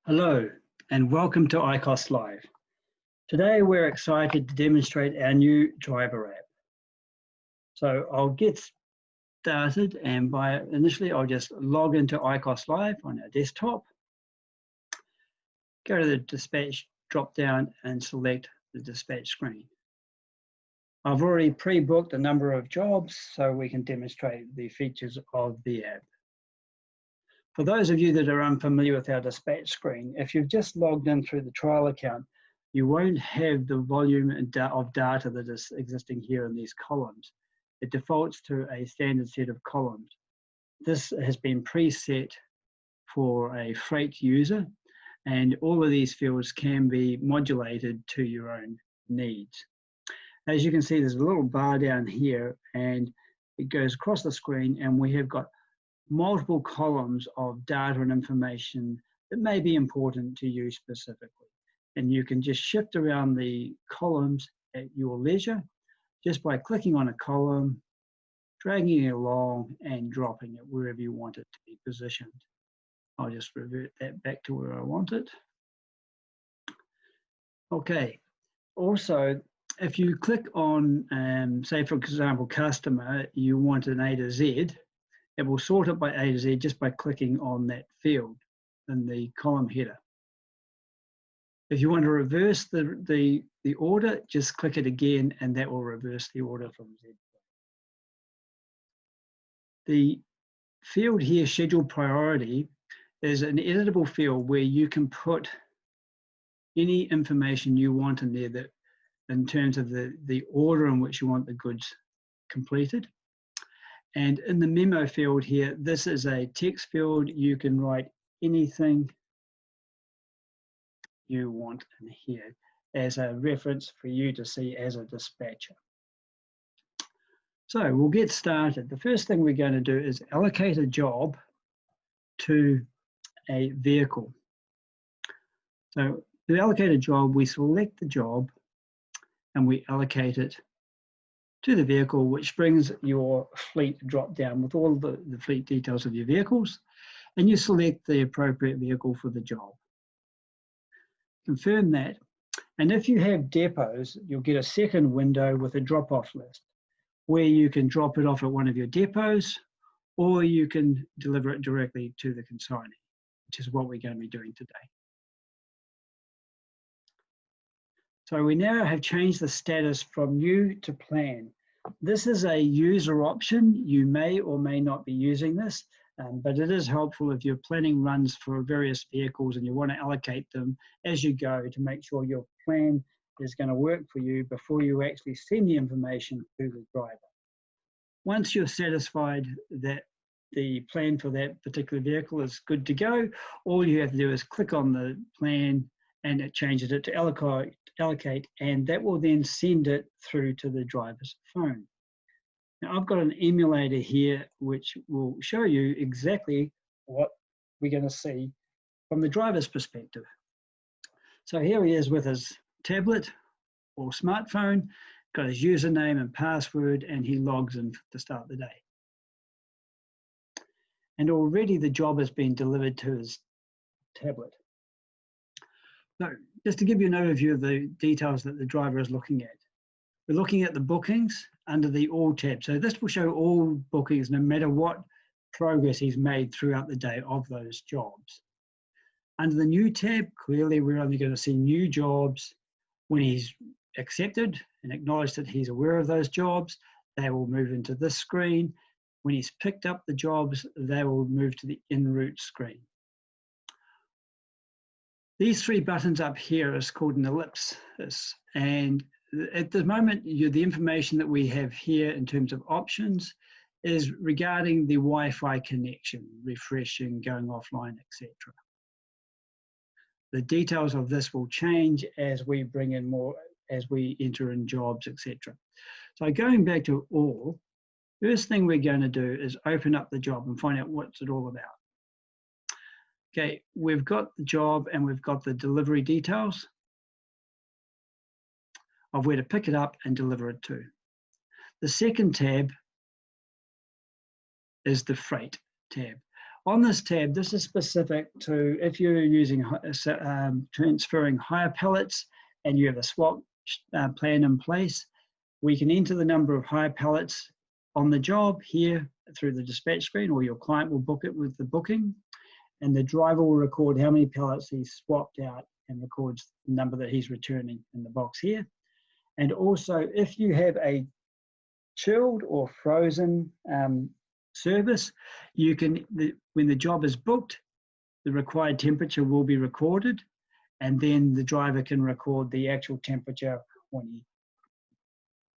Hello and welcome to ICOS Live. Today we're excited to demonstrate our new driver app. So I'll get started and initially I'll just log into ICOS Live on our desktop, go to the dispatch drop down and select the dispatch screen. I've already pre-booked a number of jobs so we can demonstrate the features of the app. For those of you that are unfamiliar with our dispatch screen, if you've just logged in through the trial account, you won't have the volume of data that is existing here in these columns. It defaults to a standard set of columns. This has been preset for a freight user, and all of these fields can be modulated to your own needs. As you can see, there's a little bar down here, and it goes across the screen, and we have got multiple columns of data and information that may be important to you specifically. And you can just shift around the columns at your leisure just by clicking on a column, dragging it along and dropping it wherever you want it to be positioned. I'll just revert that back to where I want it. Okay, also, if you click on, say for example, customer, you want an A to Z, it will sort it by A to Z just by clicking on that field in the column header. If you want to reverse the order, just click it again and that will reverse the order from Z. The field here, scheduled priority, is an editable field where you can put any information you want in there that in terms of the order in which you want the goods completed. And in the memo field here, this is a text field. You can write anything you want in here as a reference for you to see as a dispatcher. So we'll get started. The first thing we're going to do is allocate a job to a vehicle. So to allocate a job, we select the job and we allocate it to the vehicle, which brings your fleet drop down with all the fleet details of your vehicles, and you select the appropriate vehicle for the job. Confirm that, and if you have depots, you'll get a second window with a drop-off list where you can drop it off at one of your depots, or you can deliver it directly to the consignee, which is what we're going to be doing today. So we now have changed the status from new to plan. This is a user option. You may or may not be using this, but it is helpful if you're planning runs for various vehicles and you want to allocate them as you go to make sure your plan is going to work for you before you actually send the information to the driver. Once you're satisfied that the plan for that particular vehicle is good to go, all you have to do is click on the plan and it changes it to allocate, and that will then send it through to the driver's phone. Now I've got an emulator here which will show you exactly what we're going to see from the driver's perspective. So here he is with his tablet or smartphone, got his username and password, and he logs in to start the day. And already the job has been delivered to his tablet. So just to give you an overview of the details that the driver is looking at. We're looking at the bookings under the All tab. So this will show all bookings no matter what progress he's made throughout the day of those jobs. Under the New tab, clearly we're only going to see new jobs when he's accepted and acknowledged that he's aware of those jobs. They will move into this screen. When he's picked up the jobs, they will move to the en route screen. These three buttons up here is called an ellipsis, and at the moment the information that we have here in terms of options is regarding the Wi-Fi connection, refreshing, going offline, etc. The details of this will change as we bring in more, as we enter in jobs, etc. So going back to all, first thing we're going to do is open up the job and find out what's it all about. Okay, we've got the job and we've got the delivery details of where to pick it up and deliver it to. The second tab is the freight tab. On this tab, this is specific to if you're using transferring hire pallets and you have a swap plan in place, we can enter the number of hire pallets on the job here through the dispatch screen, or your client will book it with the booking, and the driver will record how many pallets he's swapped out and records the number that he's returning in the box here. And also, if you have a chilled or frozen service, you can, when the job is booked, the required temperature will be recorded, and then the driver can record the actual temperature when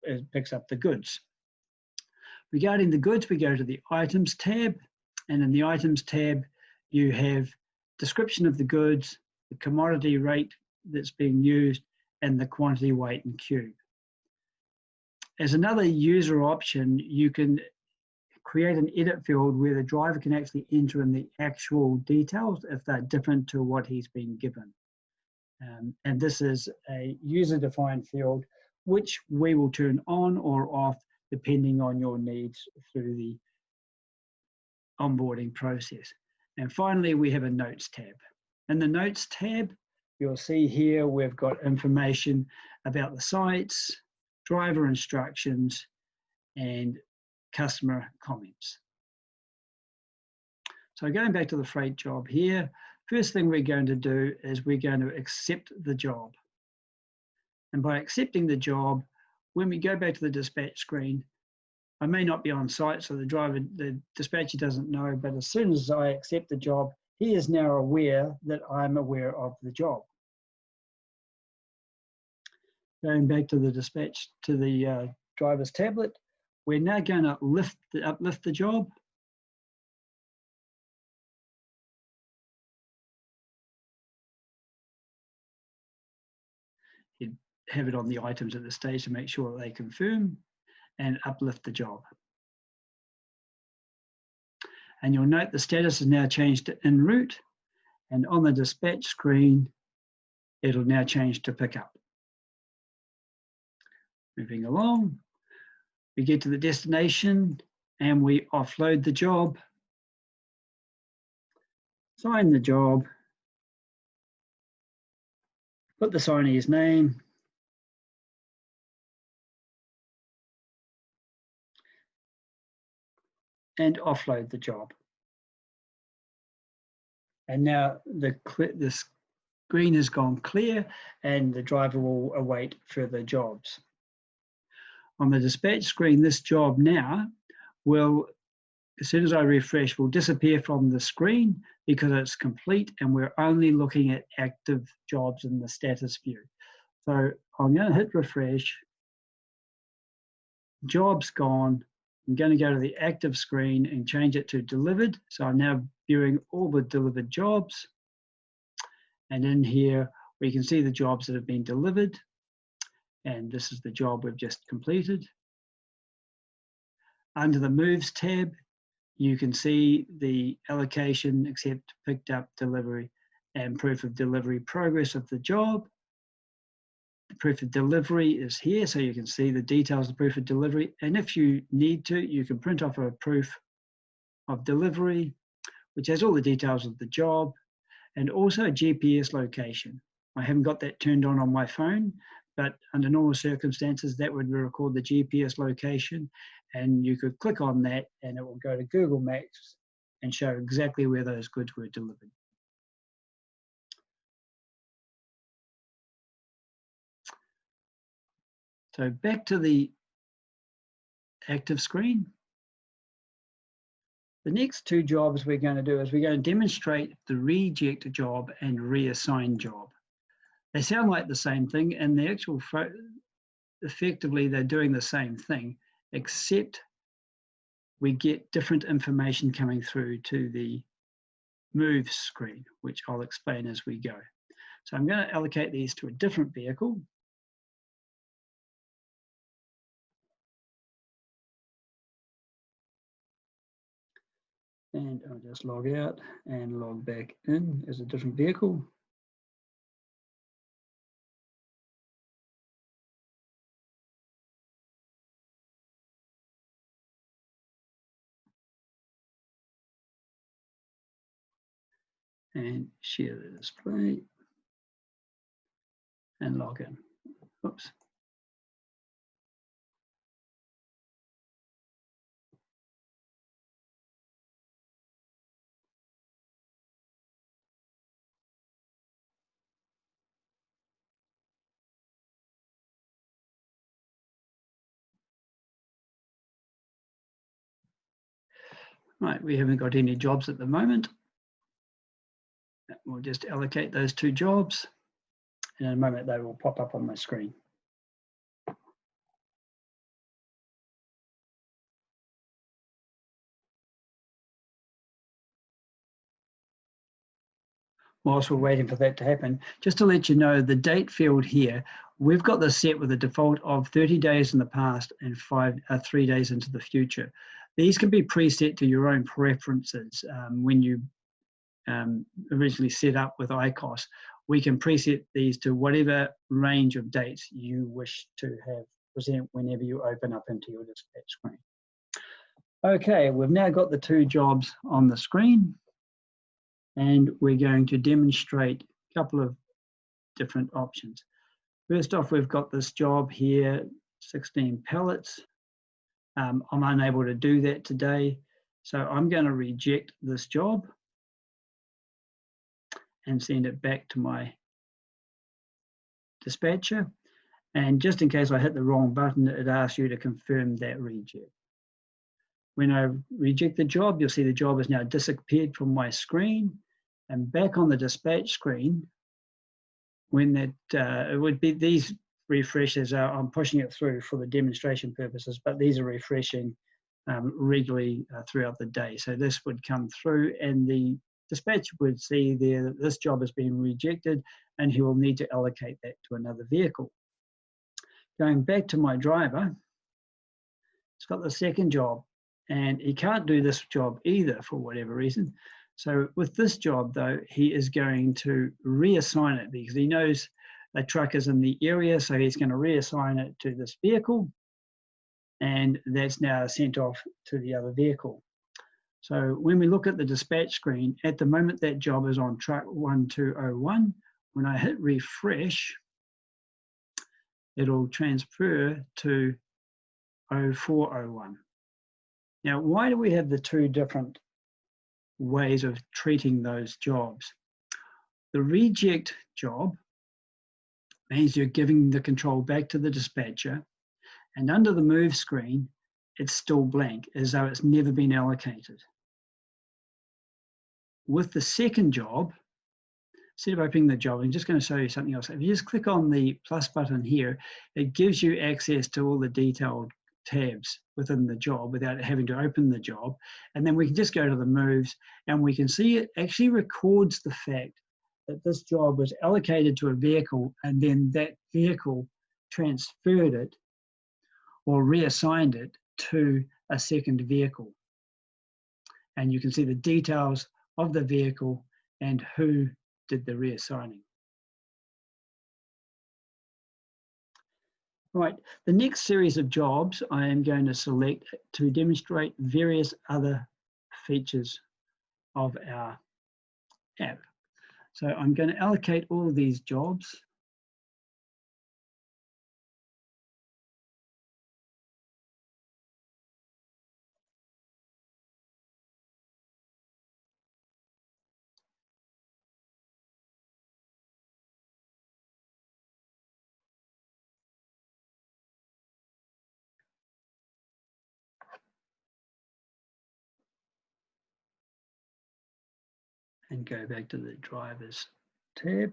he picks up the goods. Regarding the goods, we go to the items tab, and in the items tab, you have description of the goods, the commodity rate that's being used, and the quantity, weight, and cube. As another user option, you can create an edit field where the driver can actually enter in the actual details if they're different to what he's been given. And this is a user-defined field, which we will turn on or off depending on your needs through the onboarding process. And finally, we have a Notes tab. In the Notes tab, you'll see here we've got information about the sites, driver instructions, and customer comments. So going back to the freight job here, first thing we're going to do is we're going to accept the job. And by accepting the job, when we go back to the dispatch screen, I may not be on site, so the dispatcher doesn't know, but as soon as I accept the job, he is now aware that I'm aware of the job. Going back to the dispatch, to the driver's tablet, we're now going to uplift the job. You'd have it on the items at this stage to make sure that they confirm, and uplift the job. And you'll note the status is now changed to en route, and on the dispatch screen, it'll now change to pick up. Moving along, we get to the destination and we offload the job, sign the job, put the signee's name, and offload the job. And now the screen has gone clear and the driver will await further jobs. On the dispatch screen, this job now will, as soon as I refresh, will disappear from the screen because it's complete and we're only looking at active jobs in the status view. So I'm going to hit refresh, job's gone. I'm going to go to the active screen and change it to delivered. So I'm now viewing all the delivered jobs. And in here, we can see the jobs that have been delivered. And this is the job we've just completed. Under the Moves tab, you can see the allocation, accept, picked up, delivery, and proof of delivery progress of the job. The proof of delivery is here, so you can see the details of proof of delivery. And if you need to, you can print off a proof of delivery, which has all the details of the job, and also a GPS location. I haven't got that turned on my phone, but under normal circumstances, that would record the GPS location, and you could click on that and it will go to Google Maps and show exactly where those goods were delivered. So back to the active screen. The next two jobs we're going to do is we're going to demonstrate the reject job and reassign job. They sound like the same thing, and the actual, effectively, they're doing the same thing, except we get different information coming through to the Move screen, which I'll explain as we go. So I'm going to allocate these to a different vehicle. And I'll just log out and log back in as a different vehicle. and share the display and log in. Oops. Right, we haven't got any jobs at the moment. We'll just allocate those 2 jobs. And in a moment, they will pop up on my screen. Whilst we're waiting for that to happen, just to let you know, the date field here, we've got this set with a default of 30 days in the past and 3 days into the future. These can be preset to your own preferences. When you originally set up with ICOS, we can preset these to whatever range of dates you wish to have present whenever you open up into your dispatch screen. Okay, we've now got the 2 jobs on the screen, and we're going to demonstrate a couple of different options. First off, we've got this job here, 16 pallets. I'm unable to do that today, so I'm going to reject this job and send it back to my dispatcher. And just in case I hit the wrong button, it asks you to confirm that reject. When I reject the job, you'll see the job has now disappeared from my screen, and back on the dispatch screen, when that, it would be these refreshes, I'm pushing it through for the demonstration purposes, but these are refreshing regularly throughout the day. So this would come through and the dispatcher would see there that this job has been rejected and he will need to allocate that to another vehicle. Going back to my driver, it's got the second job and he can't do this job either for whatever reason. So with this job though, he is going to reassign it because he knows a truck is in the area, so he's going to reassign it to this vehicle, and that's now sent off to the other vehicle. So when we look at the dispatch screen, at the moment that job is on truck 1201. When I hit refresh, it'll transfer to 0401. Now, why do we have the 2 different ways of treating those jobs? The reject job means you're giving the control back to the dispatcher, and under the move screen, it's still blank, as though it's never been allocated. With the second job, instead of opening the job, I'm just going to show you something else. If you just click on the plus button here, it gives you access to all the detailed tabs within the job without having to open the job. And then we can just go to the moves and we can see it actually records the fact that this job was allocated to a vehicle and then that vehicle transferred it or reassigned it to a second vehicle. And you can see the details of the vehicle and who did the reassigning. Right, the next series of jobs I am going to select to demonstrate various other features of our app. So I'm going to allocate all of these jobs. And go back to the drivers tab. It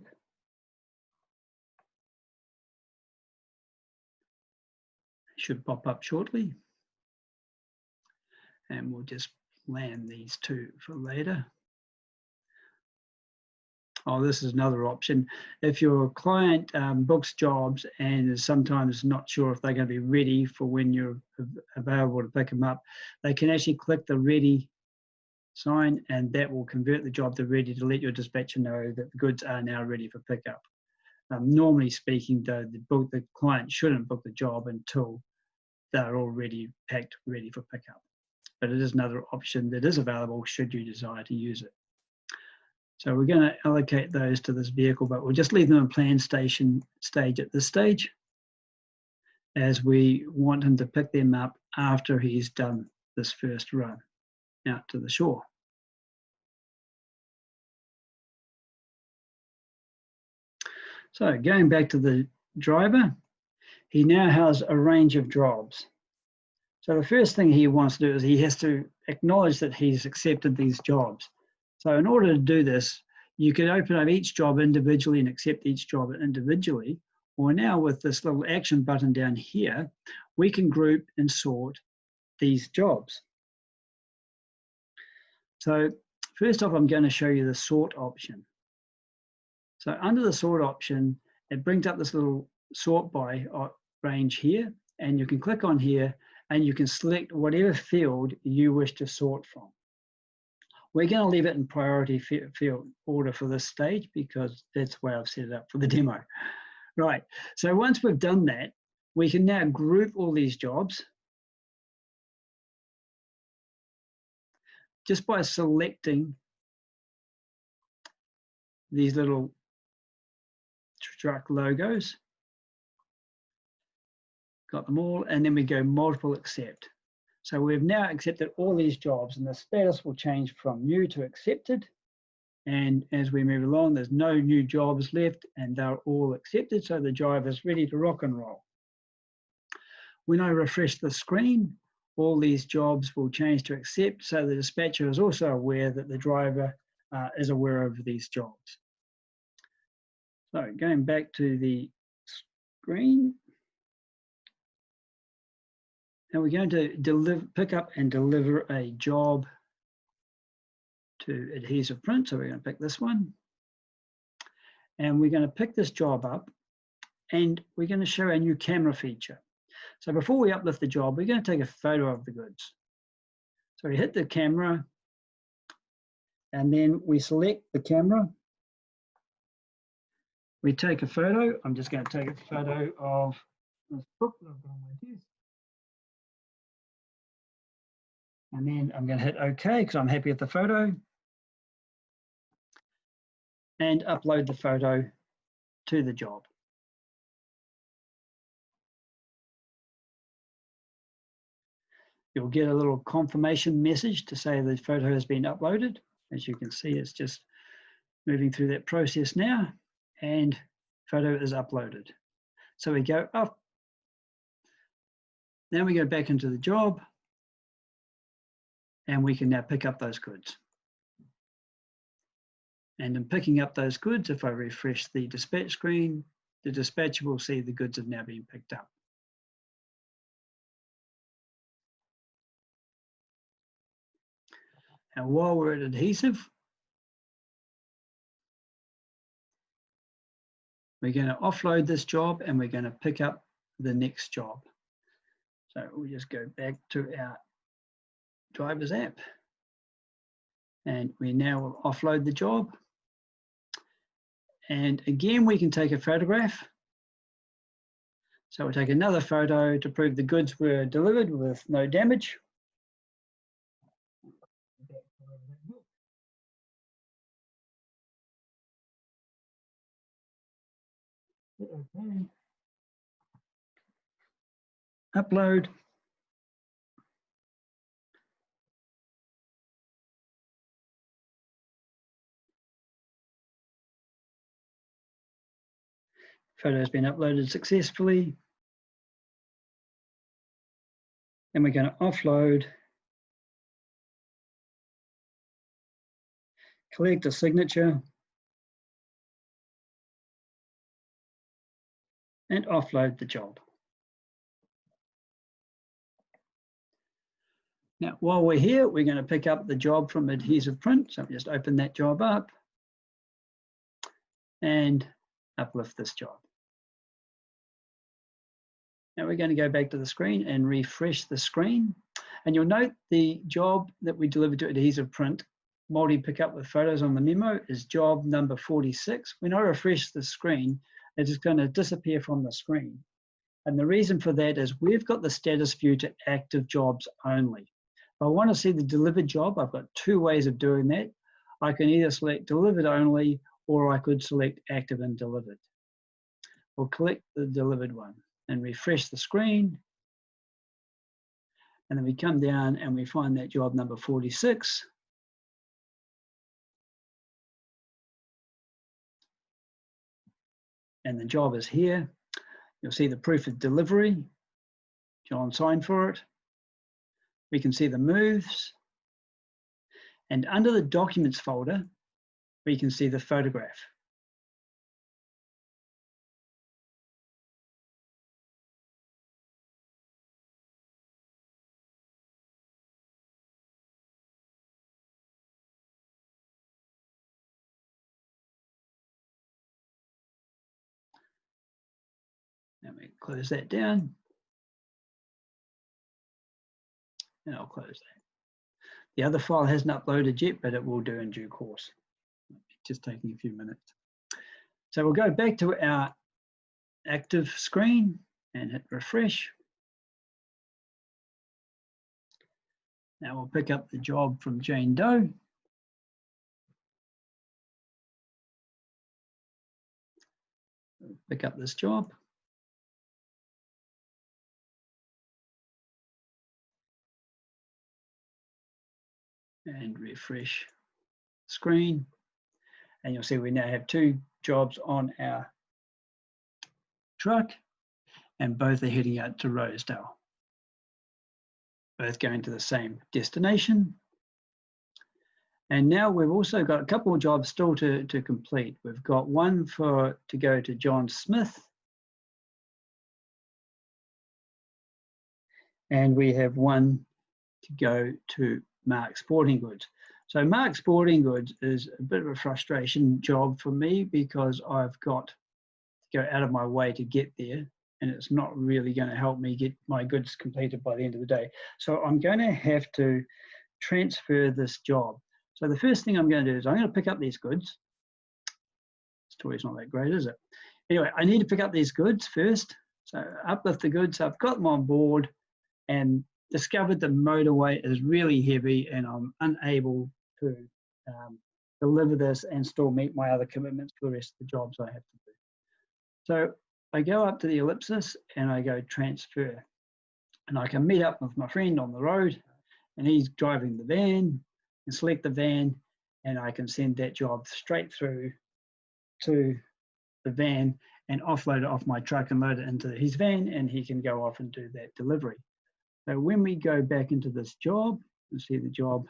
should pop up shortly. And we'll just land these 2 for later. Oh, this is another option. If your client books jobs and is sometimes not sure if they're going to be ready for when you're available to pick them up, they can actually click the ready sign and that will convert the job to ready to let your dispatcher know that the goods are now ready for pickup. Normally speaking, though, the client shouldn't book the job until they're already packed, ready for pickup. But it is another option that is available should you desire to use it. So we're going to allocate those to this vehicle, but we'll just leave them in plan stage at this stage, as we want him to pick them up after he's done this first run out to the shore. So going back to the driver, he now has a range of jobs. So the first thing he wants to do is he has to acknowledge that he's accepted these jobs. So in order to do this, you can open up each job individually and accept each job individually. Or now with this little action button down here, we can group and sort these jobs. So first off, I'm going to show you the sort option. So under the sort option, it brings up this little sort by range here, and you can click on here and you can select whatever field you wish to sort from. We're going to leave it in priority field order for this stage because that's the way I've set it up for the demo. Right, so once we've done that, we can now group all these jobs just by selecting these little truck logos. Got them all, and then we go multiple accept. So we've now accepted all these jobs, and the status will change from new to accepted. And as we move along, there's no new jobs left, and they're all accepted, so the driver is ready to rock and roll. When I refresh the screen, all these jobs will change to accept, so the dispatcher is also aware that the driver is aware of these jobs. So going back to the screen, now we're going to pick up and deliver a job to Adhesive Print. So we're going to pick this one. And we're going to pick this job up, and we're going to show a new camera feature. So before we uplift the job, we're going to take a photo of the goods. So we hit the camera, and then we select the camera. We take a photo. I'm just going to take a photo of this book that I've got on my desk. And then I'm going to hit OK because I'm happy with the photo. And upload the photo to the job. You'll get a little confirmation message to say the photo has been uploaded. As you can see, it's just moving through that process now, and photo is uploaded. So we go up. Then we go back into the job, and we can now pick up those goods. And in picking up those goods, if I refresh the dispatch screen, the dispatcher will see the goods have now been picked up. And while we're at adhesive, we're going to offload this job and we're going to pick up the next job. So we'll just go back to our driver's app, and we now will offload the job. And again, we can take a photograph. So we'll take another photo to prove the goods were delivered with no damage. Okay. Upload. Photo has been uploaded successfully. And we're going to offload, collect a signature, and offload the job. Now, while we're here, we're going to pick up the job from Adhesive Print. So just open that job up and uplift this job. Now we're going to go back to the screen and refresh the screen. And you'll note the job that we delivered to Adhesive Print, multi pickup with photos on the memo, is job number 46. When I refresh the screen, it is going to disappear from the screen. And the reason for that is we've got the status view to active jobs only. If I want to see the delivered job, I've got two ways of doing that. I can either select delivered only, or I could select active and delivered. We'll click the delivered one and refresh the screen. And then we come down and we find that job number 46. And the job is here. You'll see the proof of delivery. John signed for it. We can see the moves. And under the documents folder, we can see the photograph. Let me close that down. And I'll close that. The other file hasn't uploaded yet, but it will do in due course. Just taking a few minutes. So we'll go back to our active screen and hit refresh. Now we'll pick up the job from Jane Doe. Pick up this job. And refresh screen. And you'll see we now have 2 jobs on our truck, and both are heading out to Rosedale. Both going to the same destination. And now we've also got a couple of jobs still to complete. We've got one to go to John Smith. And we have one to go to Mark Sporting Goods. So Mark Sporting Goods is a bit of a frustration job for me because I've got to go out of my way to get there, and it's not really going to help me get my goods completed by the end of the day. So I'm going to have to transfer this job. So the first thing I'm going to do is I'm going to pick up these goods. Story's not that great, is it? Anyway, I need to pick up these goods first. So uplift the goods. So I've got them on board and discovered the motorway is really heavy and I'm unable to deliver this and still meet my other commitments for the rest of the jobs I have to do. So I go up to the ellipsis and I go transfer. And I can meet up with my friend on the road and he's driving the van, and select the van, and I can send that job straight through to the van and offload it off my truck and load it into his van, and he can go off and do that delivery. So when we go back into this job, you'll see the job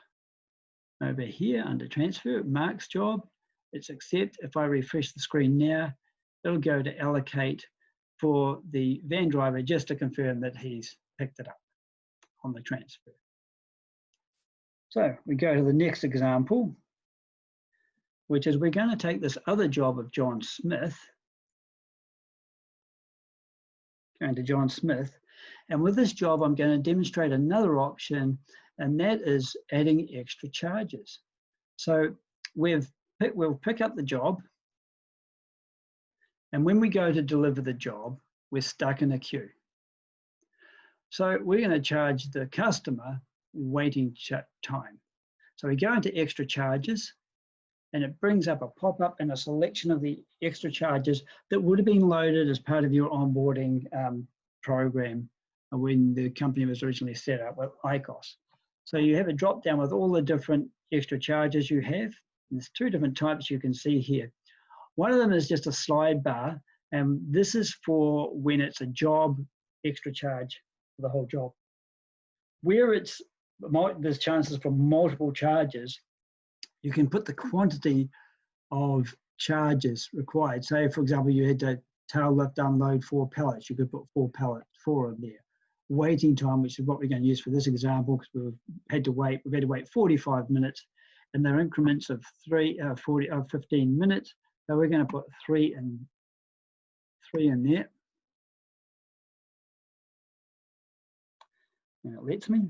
over here under transfer, Mark's job. It's accept. If I refresh the screen now, it'll go to allocate for the van driver just to confirm that he's picked it up on the transfer. So we go to the next example, which is we're going to take this other job of John Smith, going to John Smith, and with this job I'm going to demonstrate another option, and that is adding extra charges. So we'll pick up the job, and when we go to deliver the job, we're stuck in a queue. So we're going to charge the customer waiting time. So we go into extra charges, and it brings up a pop-up and a selection of the extra charges that would have been loaded as part of your onboarding program when the company was originally set up with ICOS. So you have a drop down with all the different extra charges you have. There's 2 different types you can see here. One of them is just a slide bar, and this is for when it's a job extra charge for the whole job. Where there's chances for multiple charges, you can put the quantity of charges required. Say, for example, you had to tail lift unload 4 pallets, you could put 4 in there. Waiting time, which is what we're going to use for this example, because we've had to wait 45 minutes, and they're increments of 15 minutes. So we're going to put 3 in there. And it lets me,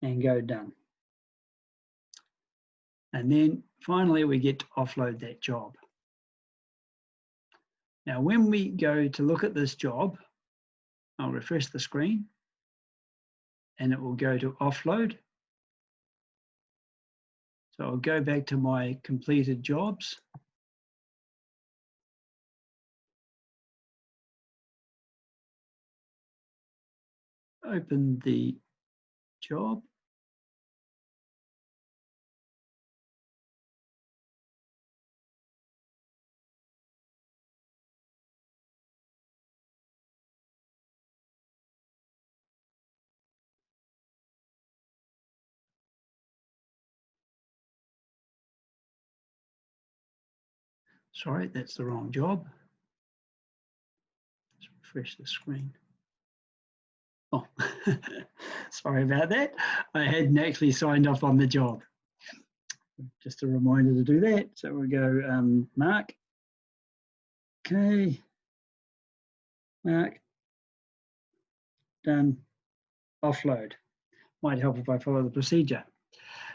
and go done. And then finally we get to offload that job. Now when we go to look at this job, I'll refresh the screen and it will go to offload. So I'll go back to my completed jobs. Open the job. Sorry, that's the wrong job. Let's refresh the screen. Oh, sorry about that. I hadn't actually signed off on the job. Just a reminder to do that. So we'll go Mark. Okay. Mark. Done. Offload. Might help if I follow the procedure.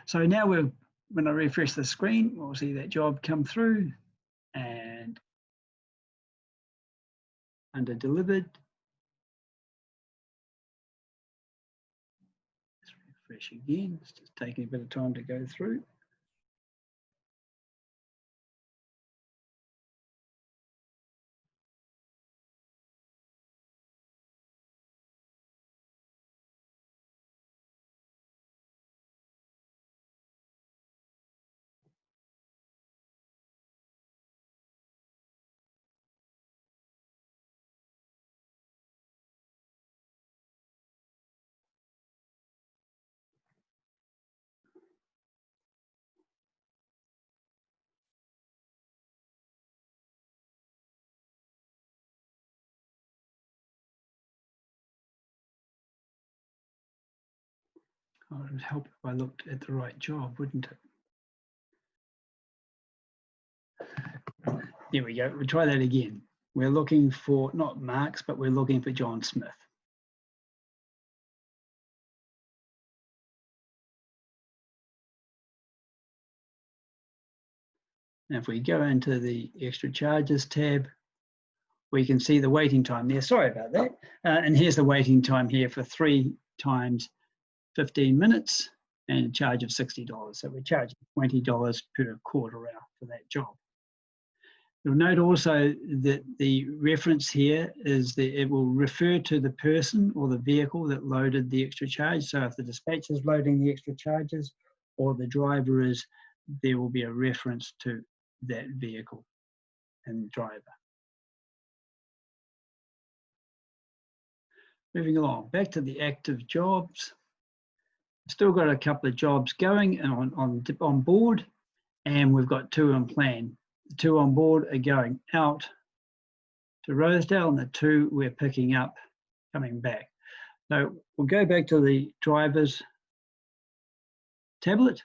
So now when I refresh the screen, we'll see that job come through, and under delivered, let's refresh again. It's just taking a bit of time to go through. Oh, it would help if I looked at the right job, wouldn't it? There we go. We'll try that again. We're looking for not Mark's, but we're looking for John Smith. And if we go into the extra charges tab, we can see the waiting time there. Sorry about that. And here's the waiting time here for 3 times 15 minutes and a charge of $60. So we're charging $20 per quarter hour for that job. You'll note also that the reference here is that it will refer to the person or the vehicle that loaded the extra charge. So if the dispatcher is loading the extra charges or the driver is, there will be a reference to that vehicle and driver. Moving along, back to the active jobs. Still got a couple of jobs going on board, and we've got 2 on plan. The 2 on board are going out to Rosedale, and the 2 we're picking up coming back. So we'll go back to the driver's tablet.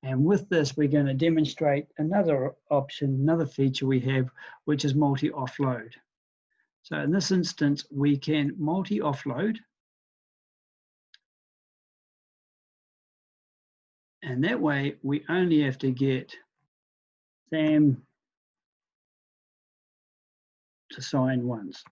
And with this, we're going to demonstrate another option, another feature we have, which is multi-offload. So in this instance, we can multi-offload. And that way, we only have to get Sam to sign once.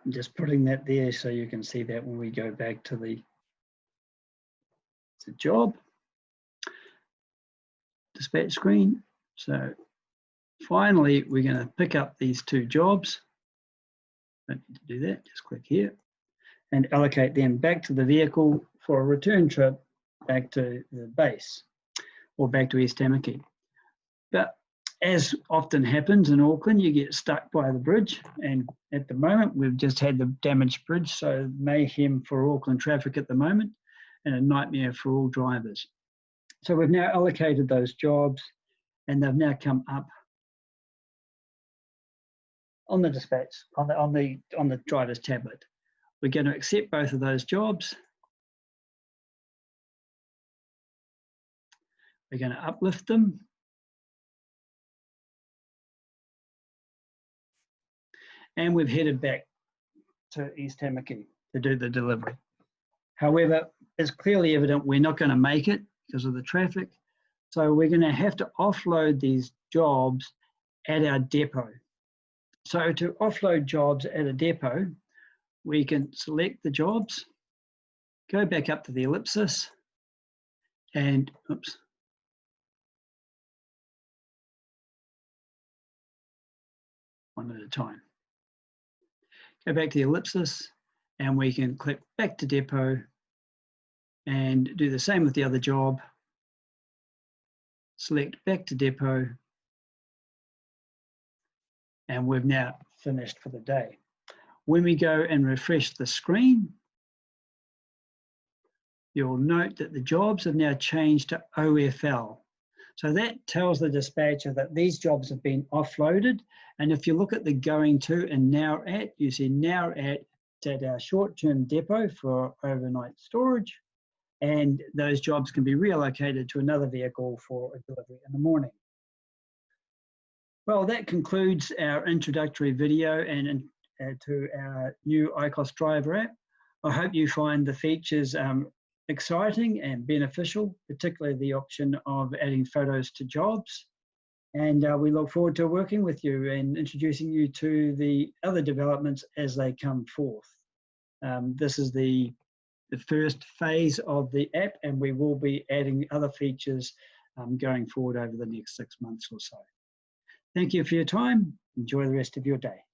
I'm just putting that there so you can see that when we go back to the job dispatch screen. So finally, we're going to pick up these 2 jobs. Don't need to do that, just click here and allocate them back to the vehicle for a return trip back to the base or back to East Tamaki. But as often happens in Auckland, you get stuck by the bridge, and at the moment we've just had the damaged bridge, so mayhem for Auckland traffic at the moment and a nightmare for all drivers. So we've now allocated those jobs and they've now come up on the dispatch, on the driver's tablet. We're going to accept both of those jobs. We're going to uplift them. And we've headed back to East Tamaki to do the delivery. However, it's clearly evident we're not going to make it because of the traffic. So we're going to have to offload these jobs at our depot. So to offload jobs at a depot, we can select the jobs, go back up to the ellipsis, and oops. One at a time. Go back to the ellipsis, and we can click back to depot and do the same with the other job. Select back to depot, and we've now finished for the day. When we go and refresh the screen, you'll note that the jobs have now changed to OFL. So that tells the dispatcher that these jobs have been offloaded. And if you look at the going to and now at, you see now at our short-term depot for overnight storage. And those jobs can be reallocated to another vehicle for a delivery in the morning. Well, that concludes our introductory video and to our new ICOS Driver app. I hope you find the features exciting and beneficial, particularly the option of adding photos to jobs. And we look forward to working with you and introducing you to the other developments as they come forth. This is the first phase of the app, and we will be adding other features going forward over the next 6 months or so. Thank you for your time. Enjoy the rest of your day.